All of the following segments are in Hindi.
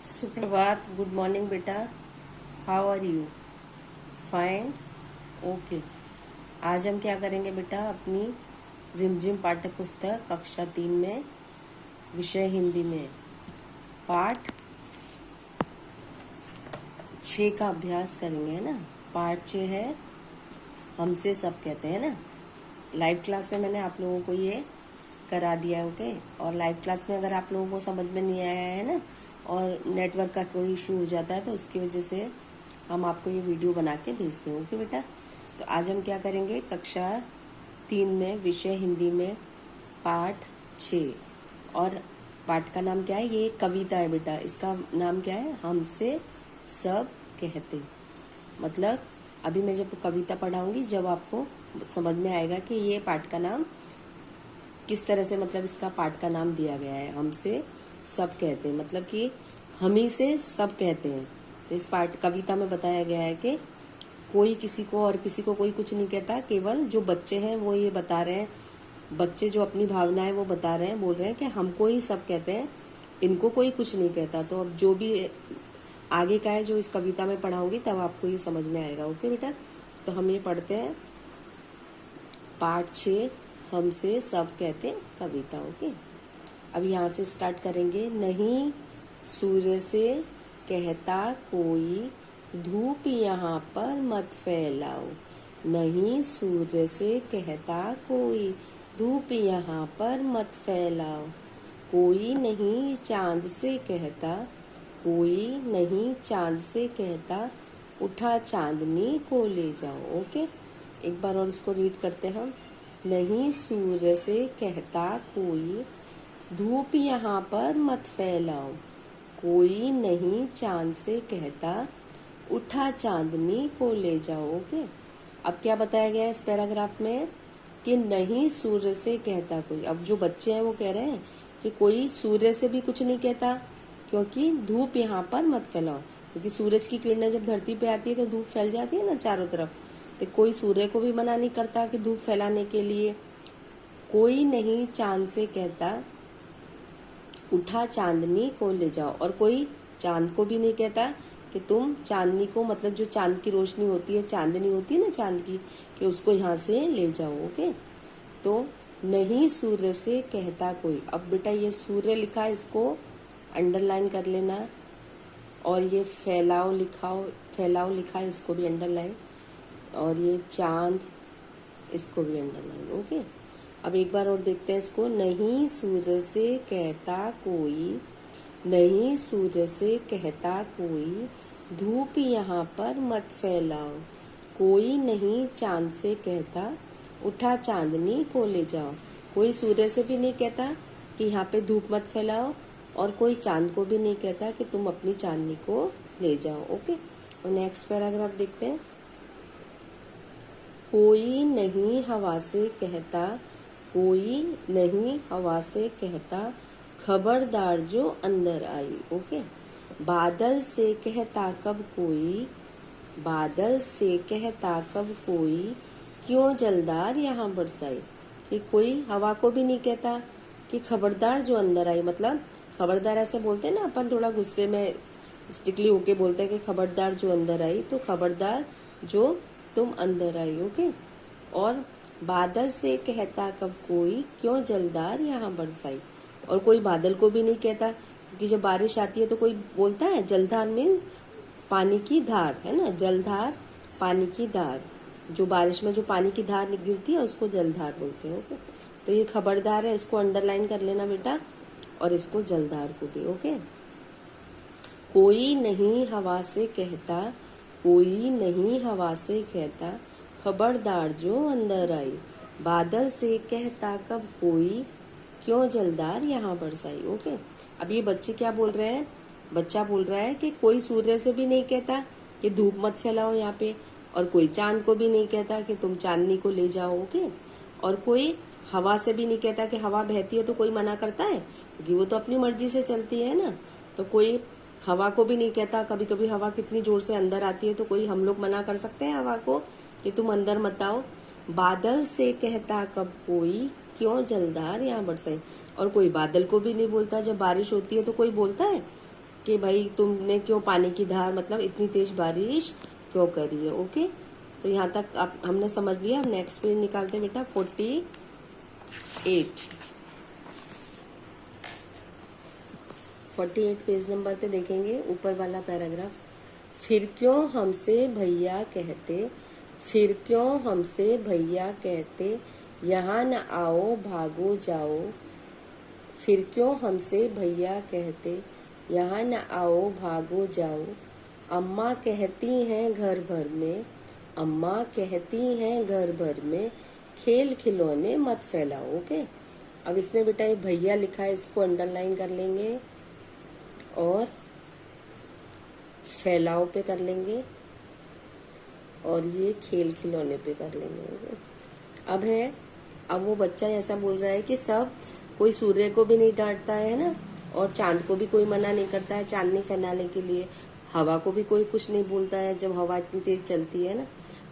सुप्रभात। गुड मॉर्निंग बेटा। How are you? Fine. Okay. आज हम क्या करेंगे बेटा, अपनी रिमझिम पाठ्य पुस्तक कक्षा 3 में विषय हिंदी में पाठ 6 का अभ्यास करेंगे, है ना। पाठ 6 है हमसे सब कहते हैं ना। लाइव क्लास में मैंने आप लोगों को ये करा दिया है, ओके। और लाइव क्लास में अगर आप लोगों को समझ में नहीं आया है ना, और नेटवर्क का कोई इशू हो जाता है, तो उसकी वजह से हम आपको ये वीडियो बना के भेजते हैं, ओके बेटा। तो आज हम क्या करेंगे, कक्षा 3 में विषय हिंदी में पाठ 6। और पाठ का नाम क्या है, ये कविता है बेटा। इसका नाम क्या है, हमसे सब कहते। मतलब अभी मैं जब कविता पढ़ाऊंगी, जब आपको समझ में आएगा कि ये पाठ का नाम किस तरह से, मतलब इसका पाठ का नाम दिया गया है, हमसे सब कहते हैं, मतलब कि हम ही से सब कहते हैं। तो इस पाठ कविता में बताया गया है कि कोई किसी को और किसी को कोई कुछ नहीं कहता, केवल जो बच्चे हैं वो ये बता रहे हैं, बच्चे जो अपनी भावनाएं वो बता रहे हैं, बोल रहे हैं कि हमको ही सब कहते हैं, इनको कोई कुछ नहीं कहता। तो अब जो भी आगे का है जो इस कविता में पढ़ाऊंगी, तब आपको ये समझ में आएगा, ओके बेटा। तो हम ये पढ़ते हैं पाठ 6, हमसे सब कहते कविता, ओके। अब यहाँ से स्टार्ट करेंगे। नहीं सूर्य से कहता कोई, धूप यहाँ पर मत फैलाओ। नहीं सूर्य से कहता कोई, धूप यहाँ पर मत फैलाओ। कोई नहीं चांद से कहता, कोई नहीं चांद से कहता, उठा चांदनी को ले जाओ, ओके। एक बार और इसको रीड करते हैं हम। नहीं सूर्य से कहता कोई, धूप यहाँ पर मत फैलाओ। कोई नहीं चांद से कहता, उठा चांदनी को ले जाओ, ओके। अब क्या बताया गया है इस पैराग्राफ में, कि नहीं सूर्य से कहता कोई। अब जो बच्चे हैं वो कह रहे हैं कि कोई सूर्य से भी कुछ नहीं कहता, क्योंकि धूप यहाँ पर मत फैलाओ। क्योंकि सूरज की किरणें जब धरती पे आती है तो धूप फैल जाती है ना चारों तरफ। तो कोई सूर्य को भी मना नहीं करता कि धूप फैलाने के लिए। कोई नहीं चांद से कहता, उठा चांदनी को ले जाओ। और कोई चांद को भी नहीं कहता कि तुम चांदनी को, मतलब जो चांद की रोशनी होती है, चांदनी होती है ना चांद की, कि उसको यहाँ से ले जाओ, ओके। तो नहीं सूर्य से कहता कोई। अब बेटा ये सूर्य लिखा है, इसको अंडरलाइन कर लेना। और ये फैलाओ लिखा है, इसको भी अंडरलाइन। और ये चांद, इसको भी अंडरलाइन, ओके। अब एक बार और देखते हैं इसको। नहीं सूर्य से कहता कोई, नहीं सूर्य से कहता कोई, धूप यहाँ पर मत फैलाओ। कोई नहीं चांद से कहता, उठा चांदनी को ले जाओ। कोई सूर्य से भी नहीं कहता कि यहाँ पे धूप मत फैलाओ, और कोई चांद को भी नहीं कहता कि तुम अपनी चांदनी को ले जाओ, ओके। और नेक्स्ट पैराग्राफ देखते हैं। कोई नहीं हवा से कहता, कोई नहीं हवा से कहता, खबरदार जो अंदर आई, ओके। बादल से कहता कब कोई, बादल से कहता कब कोई, क्यों जलदार यहाँ बरसाई। कि कोई हवा को भी नहीं कहता कि खबरदार जो अंदर आई। मतलब खबरदार ऐसे बोलते हैं ना अपन, थोड़ा गुस्से में स्टिकली होके बोलते हैं कि खबरदार जो अंदर आई, तो खबरदार जो तुम अंदर आई, ओके। और बादल से कहता कब कोई, क्यों जलदार यहाँ बरसाई। और कोई बादल को भी नहीं कहता, क्योंकि जब बारिश आती है तो कोई बोलता है, जलधार मीन्स पानी की धार, है ना। जलधार पानी की धार, जो बारिश में जो पानी की धार गिरती है उसको जलधार बोलते हैं, ओके। तो ये खबरदार है, इसको अंडरलाइन कर लेना बेटा, और इसको जलधार को भी, ओके। कोई नहीं हवा से कहता, कोई नहीं हवा से कहता, खबरदार जो अंदर आई। बादल से कहता कब कोई, क्यों जलदार यहाँ बरसाई, ओके। अब ये बच्चे क्या बोल रहे हैं, बच्चा बोल रहा है कि कोई सूर्य से भी नहीं कहता कि धूप मत फैलाओ यहाँ पे, और कोई चांद को भी नहीं कहता कि तुम चांदनी को ले जाओ, ओके। और कोई हवा से भी नहीं कहता कि हवा बहती है तो कोई मना करता है, क्योंकि वो तो अपनी मर्जी से चलती है ना। तो कोई हवा को भी नहीं कहता, कभी कभी हवा कितनी जोर से अंदर आती है तो कोई हम लोग मना कर सकते हैं हवा को कि तुम अंदर मत आओ। बादल से कहता कब कोई, क्यों जलदार यहाँ बरसाई। और कोई बादल को भी नहीं बोलता, जब बारिश होती है तो कोई बोलता है कि भाई तुमने क्यों पानी की धार मतलब इतनी तेज बारिश क्यों करी है। ओके, तो यहाँ तक आप हमने समझ लिया। अब नेक्स्ट पेज निकालते हैं बेटा 48 पेज नंबर पे देखेंगे ऊपर वाला पैराग्राफ। फिर क्यों हमसे भैया कहते, फिर क्यों हमसे भैया कहते, यहाँ न आओ भागो जाओ। फिर क्यों हमसे भैया कहते, यहाँ न आओ भागो जाओ। अम्मा कहती हैं घर भर में, अम्मा कहती हैं घर भर में, खेल खिलौने मत फैलाओ। ओके, अब इसमें बेटा ये भैया लिखा है, इसको अंडरलाइन कर लेंगे और फैलाओ पे कर लेंगे और ये खेल खिलौने पे कर लेंगे। अब वो बच्चा ऐसा बोल रहा है कि सब कोई सूर्य को भी नहीं डांटता है ना, और चांद को भी कोई मना नहीं करता है चांदनी फैलाने के लिए, हवा को भी कोई कुछ नहीं बोलता है जब हवा इतनी तेज चलती है ना।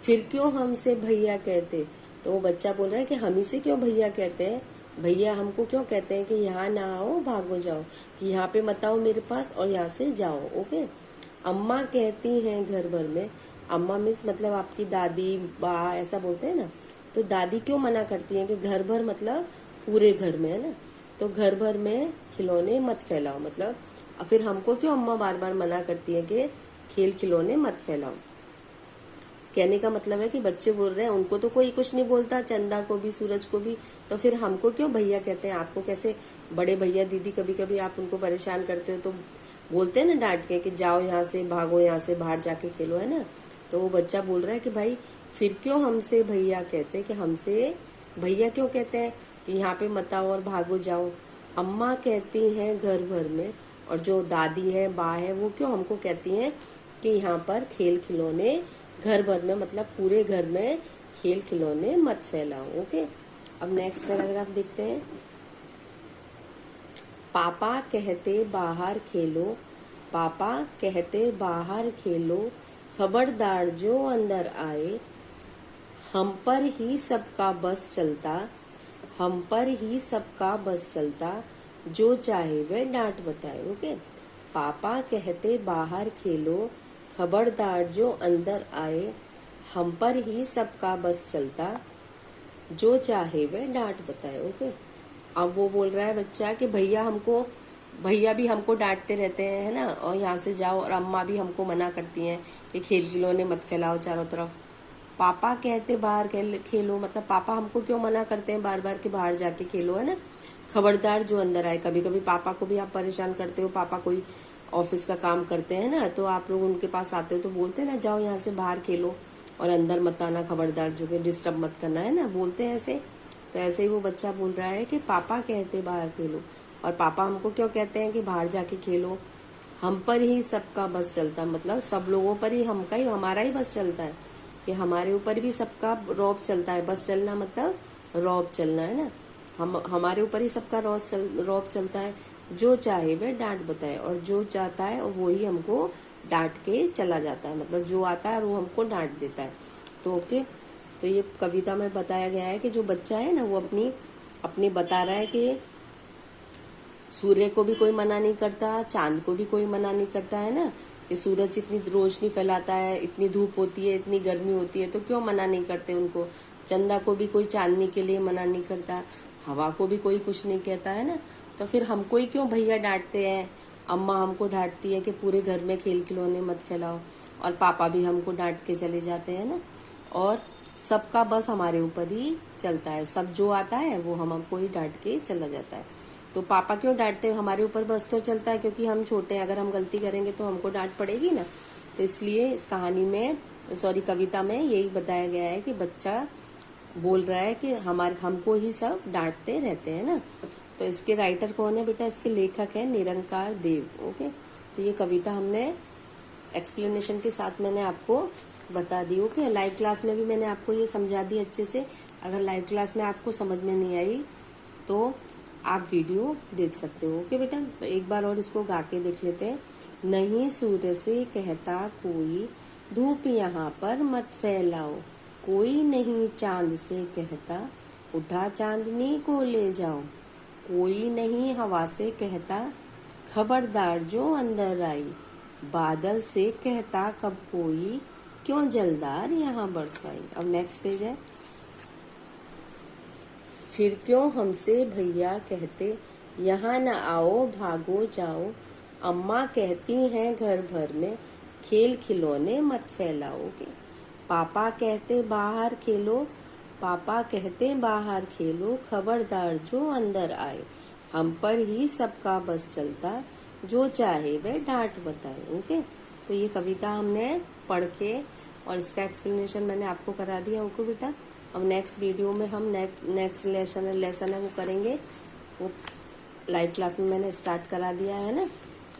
फिर क्यों हमसे भैया कहते, तो वो बच्चा बोल रहा है कि हम ही से क्यों भैया कहते हैं, भैया हमको क्यों कहते हैं कि यहाँ ना आओ भागो जाओ, कि यहाँ पे मत आओ मेरे पास और यहाँ से जाओ। ओके, अम्मा कहती हैं घर भर में, अम्मा मिस मतलब आपकी दादी बा ऐसा बोलते हैं ना, तो दादी क्यों मना करती हैं कि घर भर मतलब पूरे घर में है ना, तो घर भर में खिलौने मत फैलाओ मतलब, फिर हमको क्यों अम्मा बार बार मना करती है कि खेल खिलौने मत फैलाओ। कहने का मतलब है कि बच्चे बोल रहे हैं उनको तो कोई कुछ नहीं बोलता, चंदा को भी सूरज को भी, तो फिर हमको क्यों भैया कहते हैं, आपको कैसे बड़े भैया दीदी कभी कभी आप उनको परेशान करते हो तो बोलते हैं ना डांट के कि जाओ यहाँ से, भागो यहाँ से, बाहर जाके खेलो है ना। तो वो बच्चा बोल रहा है कि भाई फिर क्यों हमसे भैया कहते हैं, कि हमसे भैया क्यों कहते हैं कि यहाँ पे मत आओ और भागो जाओ। अम्मा कहती हैं घर भर में, और जो दादी है बा है वो क्यों हमको कहती हैं कि यहाँ पर खेल खिलौने घर भर में मतलब पूरे घर में खेल खिलौने मत फैलाओ। ओके, अब नेक्स्ट पैराग्राफ देखते हैं। पापा कहते बाहर खेलो, पापा कहते बाहर खेलो, खबरदार जो अंदर आए। हम पर ही सबका बस चलता, हम पर ही सबका बस चलता, जो चाहे वह डांट बताए। ओके, पापा कहते बाहर खेलो, खबरदार जो अंदर आए। हम पर ही सबका बस चलता, जो चाहे वह डांट बताए। ओके, अब वो बोल रहा है बच्चा कि भैया भी हमको डांटते रहते हैं है ना, और यहाँ से जाओ, और अम्मा भी हमको मना करती हैं कि खेल खिलौने मत फैलाओ चारों तरफ। पापा कहते बाहर खेलो मतलब पापा हमको क्यों मना करते हैं बार बार कि बाहर जाके खेलो है ना। खबरदार जो अंदर आए, कभी कभी पापा को भी आप परेशान करते हो, पापा कोई ऑफिस का काम करते हैं ना, तो आप लोग उनके पास आते हो तो बोलते हैं ना जाओ यहाँ से बाहर खेलो और अंदर मत आना, खबरदार जो कि डिस्टर्ब मत करना है ना, बोलते हैं ऐसे। तो ऐसे ही वो बच्चा बोल रहा है कि पापा कहते बाहर खेलो, और पापा हमको क्यों कहते हैं कि बाहर जाके खेलो। हम पर ही सबका बस चलता मतलब सब लोगों पर ही हमारा ही बस चलता है, कि हमारे ऊपर भी सबका रौब चलता है। बस चलना मतलब रौब चलना है ना, हमारे ऊपर ही सबका रौब चलता है। जो चाहे वह डांट बताए, और जो चाहता है वो ही हमको डांट के चला जाता है, मतलब जो आता है वो हमको डांट देता है। तो ओके, तो ये कविता में बताया गया है कि जो बच्चा है ना वो अपनी बता रहा है कि सूर्य को भी कोई मना नहीं करता, चांद को भी कोई मना नहीं करता है ना, कि सूरज इतनी रोशनी फैलाता है, इतनी धूप होती है, इतनी गर्मी होती है, तो क्यों मना नहीं करते उनको। चंदा को भी कोई चांदनी के लिए मना नहीं करता, हवा को भी कोई कुछ नहीं कहता है ना, तो फिर हमको ही क्यों भैया डांटते हैं। अम्मा हमको डांटती है कि पूरे घर में खेल खिलौने मत फैलाओ, और पापा भी हमको डांट के चले जाते हैं ना, और सबका बस हमारे ऊपर ही चलता है, सब जो आता है वो हमको ही डांट के चला जाता है। तो पापा क्यों डांटते हैं, हमारे ऊपर बस क्यों चलता है, क्योंकि हम छोटे हैं, अगर हम गलती करेंगे तो हमको डांट पड़ेगी ना। तो इसलिए इस कविता में यही बताया गया है कि बच्चा बोल रहा है कि हमको ही सब डांटते रहते हैं ना। तो इसके राइटर कौन है बेटा, इसके लेखक है निरंकार देव। ओके, तो ये कविता हमने एक्सप्लेनेशन के साथ मैंने आपको बता दी। ओके, लाइव क्लास में भी मैंने आपको ये समझा दी अच्छे से। अगर लाइव क्लास में आपको समझ में नहीं आई तो आप वीडियो देख सकते हो। ओके बेटा, तो एक बार और इसको गा के देख लेते हैं। नहीं सूर्य से कहता कोई, धूप यहाँ पर मत फैलाओ। कोई नहीं चांद से कहता, उठा चांदनी को ले जाओ। कोई नहीं हवा से कहता, खबरदार जो अंदर आई, बादल से कहता कब कोई, क्यों जलदार यहाँ बरसाई। अब नेक्स्ट पेज है। फिर क्यों हमसे भैया कहते, यहाँ न आओ भागो जाओ, अम्मा कहती हैं घर भर में, खेल खिलौने मत फैलाओगे। पापा कहते बाहर खेलो, पापा कहते बाहर खेलो, खबरदार जो अंदर आए, हम पर ही सबका बस चलता, जो चाहे वह डांट बताए। ओके, तो ये कविता हमने पढ़ के और इसका एक्सप्लेनेशन मैंने आपको करा दिया। ओके बेटा, अब नेक्स्ट वीडियो में हम नेक्स्ट लेसन है वो करेंगे। वो लाइव क्लास में मैंने स्टार्ट करा दिया है ना,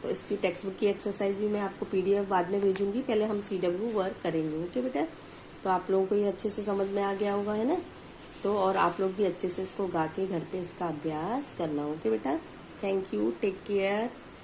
तो इसकी टेक्स्ट बुक की एक्सरसाइज भी मैं आपको PDF बाद में भेजूंगी। पहले हम CW वर्क करेंगे। ओके बेटा, तो आप लोगों को ये अच्छे से समझ में आ गया होगा, है ना। तो और आप लोग भी अच्छे से इसको गा के घर पे इसका अभ्यास करना। ओके बेटा, थैंक यू, टेक केयर।